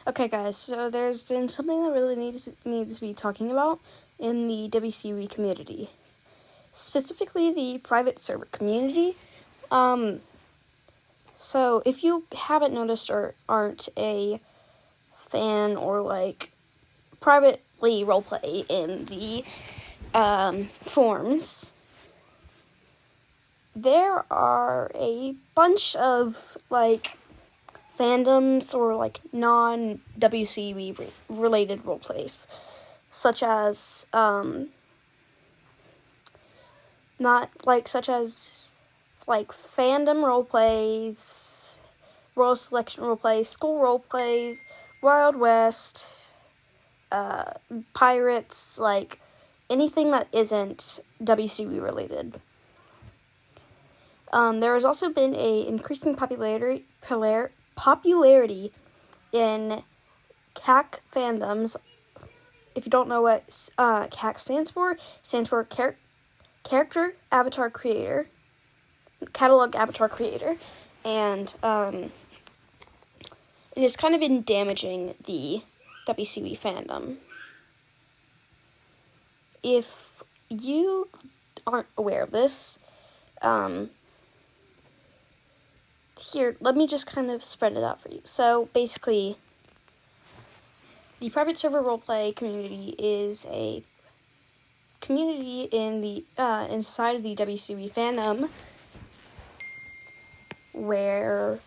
Okay, guys, so there's been something that really needs to be talking about in the wcue community, specifically the private server community. So if you haven't noticed or aren't a fan or privately roleplay in the forums, there are a bunch of fandoms or non-WCW related roleplays, such as fandom roleplays, Royal Selection roleplays, school roleplays, Wild West, pirates, anything that isn't WCW related. There has also been a increasing popularity in CAC fandoms. If you don't know what CAC stands for Character Avatar Creator, Catalog Avatar Creator, and it has kind of been damaging the WCW fandom. If you aren't aware of this, here, let me just kind of spread it out for you. So, basically, the private server roleplay community is a community in the inside of the WCW fandom where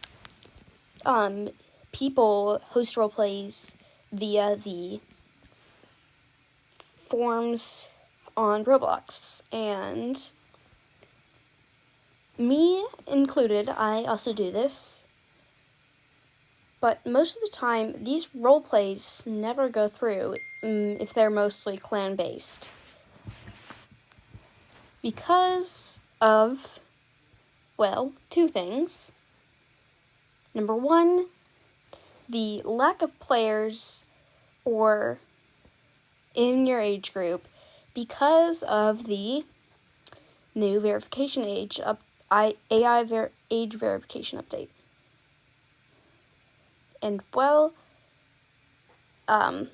people host roleplays via the forums on Roblox, and me included, I also do this. But most of the time, these roleplays never go through if they're mostly clan-based. Because of, two things. Number one, the lack of players or in your age group because of the new verification age age verification update. And I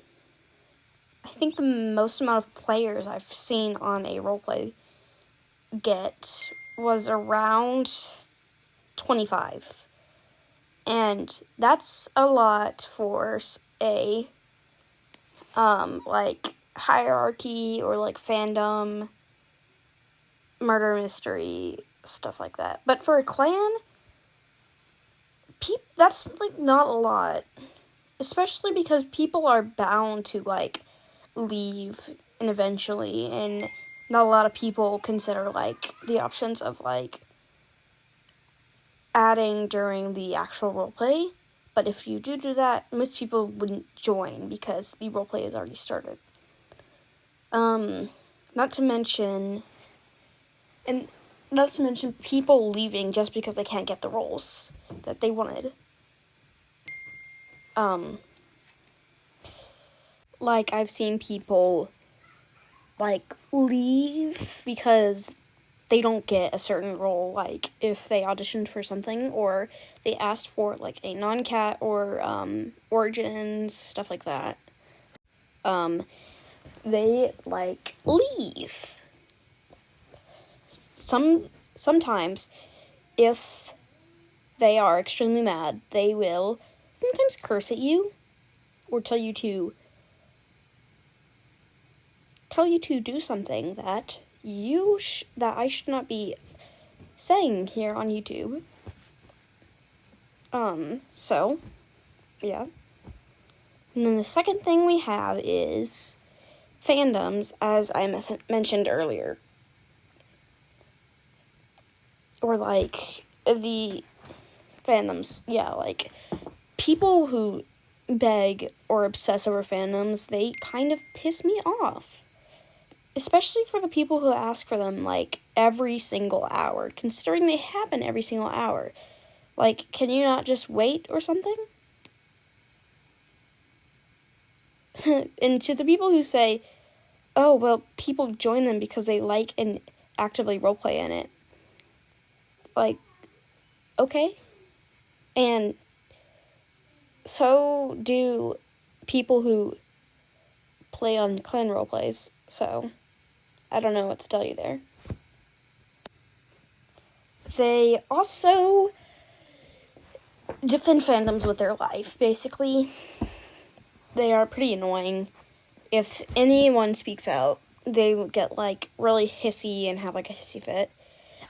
think the most amount of players I've seen on a roleplay get was around 25. And that's a lot for a hierarchy or fandom, murder mystery, stuff like that. But for a clan, that's not a lot, especially because people are bound to leave and eventually, and not a lot of people consider the options of adding during the actual roleplay. But if you do that, most people wouldn't join because the roleplay has already started. Not to mention people leaving just because they can't get the roles that they wanted. I've seen people leave because they don't get a certain role, if they auditioned for something or they asked for a non-cat or origins, stuff like that. They leave. Sometimes if they are extremely mad, they will sometimes curse at you or tell you to do something that that I should not be saying here on YouTube. So, yeah. And then the second thing we have is fandoms, as I mentioned earlier. Or the fandoms, people who beg or obsess over fandoms, they kind of piss me off. Especially for the people who ask for them, every single hour, considering they happen every single hour. Can you not just wait or something? And to the people who say, oh, well, people join them because they like and actively roleplay in it. Okay. And so do people who play on clan roleplays, so I don't know what to tell you there. They also defend fandoms with their life, basically. They are pretty annoying. If anyone speaks out, they get, like, really hissy and have, like, a hissy fit.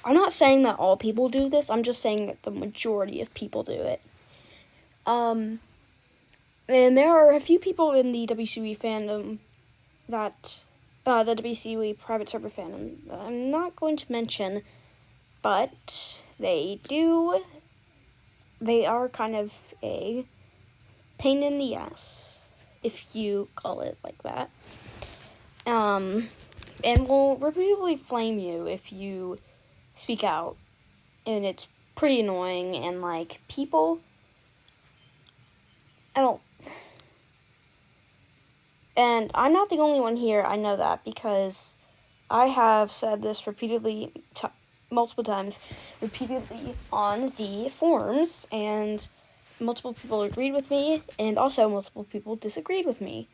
I'm not saying that all people do this, I'm just saying that the majority of people do it. And there are a few people in the wcue fandom that, the wcue private server fandom, that I'm not going to mention, but they are kind of a pain in the ass, if you call it like that. And will repeatedly flame you if you speak out, and it's pretty annoying, and, like, people, and I'm not the only one here, I know that, because I have said this repeatedly, multiple times, repeatedly on the forums, and multiple people agreed with me, and also multiple people disagreed with me.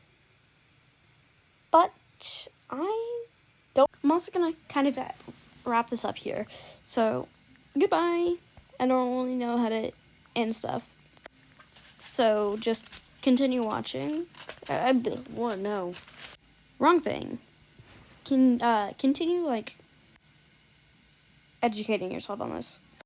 But I'm also gonna kind of wrap this up here. So, goodbye. I don't really know how to end stuff. So, just continue watching. No. Wrong thing. Continue, like, educating yourself on this.